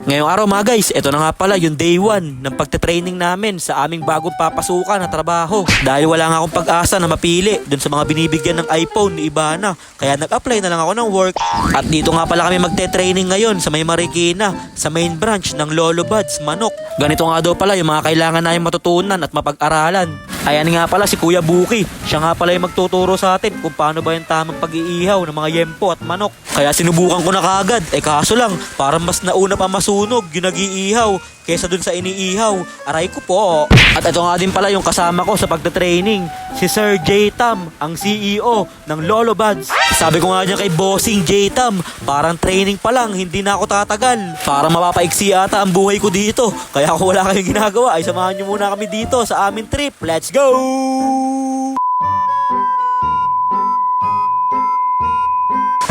Ngayong araw mga guys, ito na nga pala yung day 1 ng pagte-training namin sa aming bagong papasukan na trabaho. Dahil wala nga akong pag-asa na mapili dun sa mga binibigyan ng iPhone ni Ibana, kaya nag-apply na lang ako ng work. At dito nga pala kami magte-training ngayon sa may Marikina, sa main branch ng Lolo Buds, Manok. Ganito nga daw pala yung mga kailangan namin matutunan at mapag-aralan. Ayan nga pala si Kuya Buki, siya nga pala yung magtuturo sa atin kung paano ba yung tamang pag-iihaw ng mga yempo at manok. Kaya sinubukan ko na kaagad, kaso lang, parang mas nauna pa masunog yung nag-iihaw kesa dun sa iniihaw. Aray ko po. At ito nga din pala yung kasama ko sa pagta-training, si Sir J. Tam, ang CEO ng Lolo Buds. Sabi ko nga niya kay Bossing J. Tam, parang training pa lang, hindi na ako tatagal. Parang mapapaiksi ata ang buhay ko dito. Kaya kung wala kayong ginagawa, ay samahan nyo muna kami dito sa aming trip. Let's go!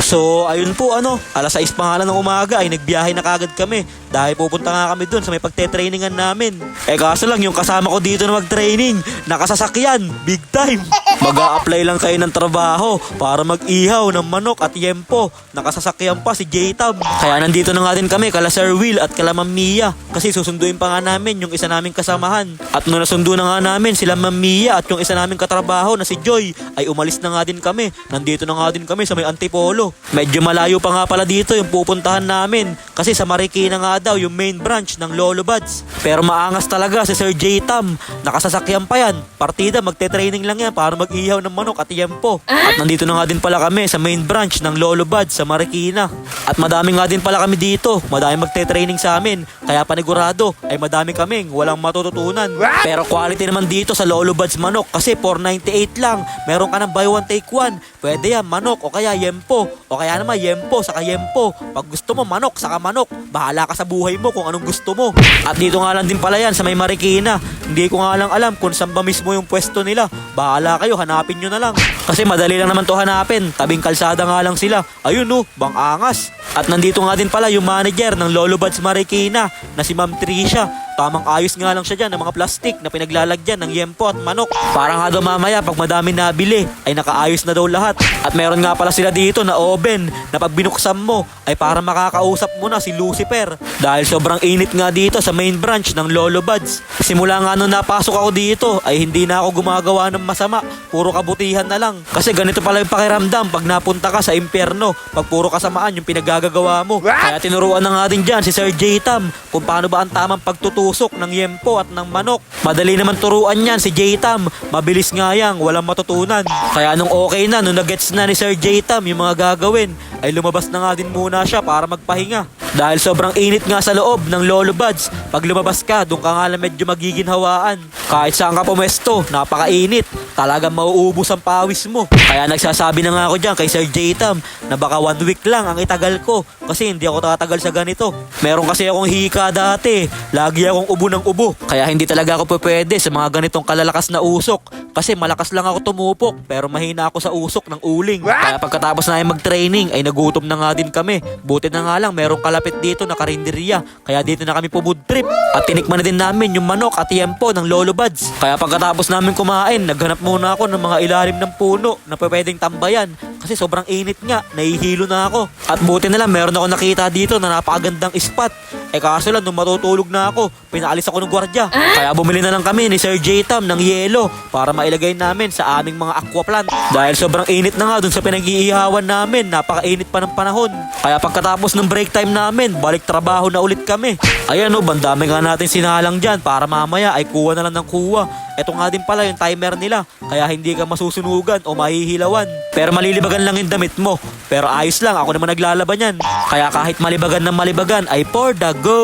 So, ayun po alas 6 pa nga lang ng umaga ay nagbiyahe na kagad kami dahil pupunta nga kami dun sa may pagte-trainingan namin. Kaso lang yung kasama ko dito na mag-training, nakasasakyan, big time. Mag-a-apply lang kayo ng trabaho para mag-ihaw ng manok at yempo. Nakasasakyan pa si J-Tab. Kaya nandito na nga din kami kala Sir Will at kala Ma'am Mia kasi susunduin pa nga namin yung isa naming kasamahan. At nung nasundo na nga namin sila Ma'am Mia at yung isa naming katrabaho na si Joy ay umalis na nga din kami. Nandito na nga din kami sa may Antipolo. Medyo malayo pa nga pala dito yung pupuntahan namin kasi sa Marikina nga daw yung main branch ng Lolo Buds. Pero maangas talaga si Sir J. Tam. Nakasasakyan pa yan. Partida magte-training lang yan para mag-ihaw ng manok at yempo. At nandito na nga din pala kami sa main branch ng Lolo Buds sa Marikina. At madami nga din pala kami dito. Madami magte-training sa amin. Kaya panigurado ay madami kaming walang matututunan. Pero quality naman dito sa Lolo Buds Manok kasi 498 lang. Meron ka ng buy one take one. Pwede yan manok o kaya yempo. O kaya naman yempo saka yempo. Pag gusto mo manok saka manok, bahala ka sa buhay mo kung anong gusto mo. At dito nga lang din pala yan sa may Marikina. Hindi ko nga lang alam kung saan ba mismo yung pwesto nila. Bahala kayo, hanapin nyo na lang. Kasi madali lang naman to hanapin. Tabing kalsada nga lang sila. Ayun bang angas. At nandito nga din pala yung manager ng Lolo Buds Marikina na si Ma'am Tricia. Tamang ayos nga lang siya dyan ng mga plastic na pinaglalagyan ng yempo at manok. Parang nga daw mamaya pag madami nabili ay nakaayos na daw lahat. At meron nga pala sila dito na oven na pag binuksan mo ay para makakausap mo na si Lucifer. Dahil sobrang init nga dito sa main branch ng Lolo Buds. Simula nga nung napasok ako dito ay hindi na ako gumagawa ng masama. Puro kabutihan na lang. Kasi ganito pala yung pakiramdam pag napunta ka sa impyerno. Pag puro kasamaan yung pinagagagawa mo. Kaya tinuruan na nga din dyan si Sir J. Tam kung paano ba ang tamang pagtutusok ng yempo at ng manok. Madali naman turuan yan si J. Tam. Mabilis nga yan, walang matutunan. Kaya nung okay na, nung nagets na ni Sir J. Tam yung mga gagawin, ay lumabas na nga din muna siya para magpahinga. Dahil sobrang init nga sa loob ng Lolo Buds, pag lumabas ka, doon ka nga lang medyo magiginhawaan. Kahit saan ka pumesto, napakainit. Talagang mauubos ang pawis mo. Kaya nagsasabi na nga ako dyan kay Sir J. Tam na baka 1 week lang ang itagal ko kasi hindi ako tatagal sa ganito. Meron kasi akong hika dati. Lagi akong ubo ng ubo. Kaya hindi talaga ako pwede sa mga ganitong kalalakas na usok. Kasi malakas lang ako tumupok pero mahina ako sa usok ng uling. Kaya pagkatapos na mag-training ay nagutom na nga din kami. Buti na nga lang merong kalapit dito na karinderya. Kaya dito na kami pumud trip. At tinikman na din namin yung manok at yempo ng Lolo Buds. Kaya pagkatapos namin kumain, naghanap muna ako ng mga ilalim ng puno na pwedeng tambayan. Kasi sobrang init nga, nahihilo na ako. At buti na lang meron ako nakita dito na napakagandang spot. Kaso lang nung matutulog na ako, pinaalis ako ng gwardya. Kaya bumili na lang kami ni Sir J. Tam ng yelo para mailagay namin sa aming mga aqua plant. Dahil sobrang init na nga dun sa pinag-iihawan namin, napakainit pa ng panahon. Kaya pagkatapos ng break time namin, balik trabaho na ulit kami. Ayan bandami nga natin sinalang dyan para mamaya ay kuha na lang ng kuha. Ito nga din pala yung timer nila, kaya hindi ka masusunugan o mahihilawan. Pero malilibagan lang yung damit mo. Pero ayos lang, ako naman naglalaban yan. Kaya kahit malibagan ng malibagan ay for the go.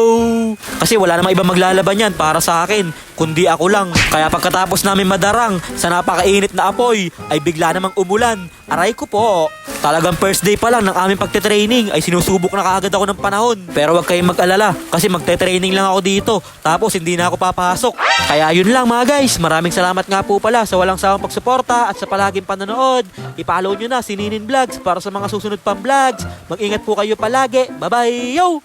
Kasi wala namang ibang maglalaban yan para sa akin, kundi ako lang. Kaya pagkatapos namin madarang sa napakainit na apoy, ay bigla namang umulan. Aray ko po. Talagang first day pa lang ng aming pagte-training ay sinusubok na kaagad ako ng panahon. Pero wag kayong mag-alala kasi magte-training lang ako dito. Tapos hindi na ako papasok. Kaya yun lang mga guys. Maraming salamat nga po pala sa walang sawang pagsuporta at sa palaging panonood. I-follow nyo na si Ninin Vlogs para sa mga susunod pang vlogs. Mag-ingat po kayo palagi. Bye-bye! Yo!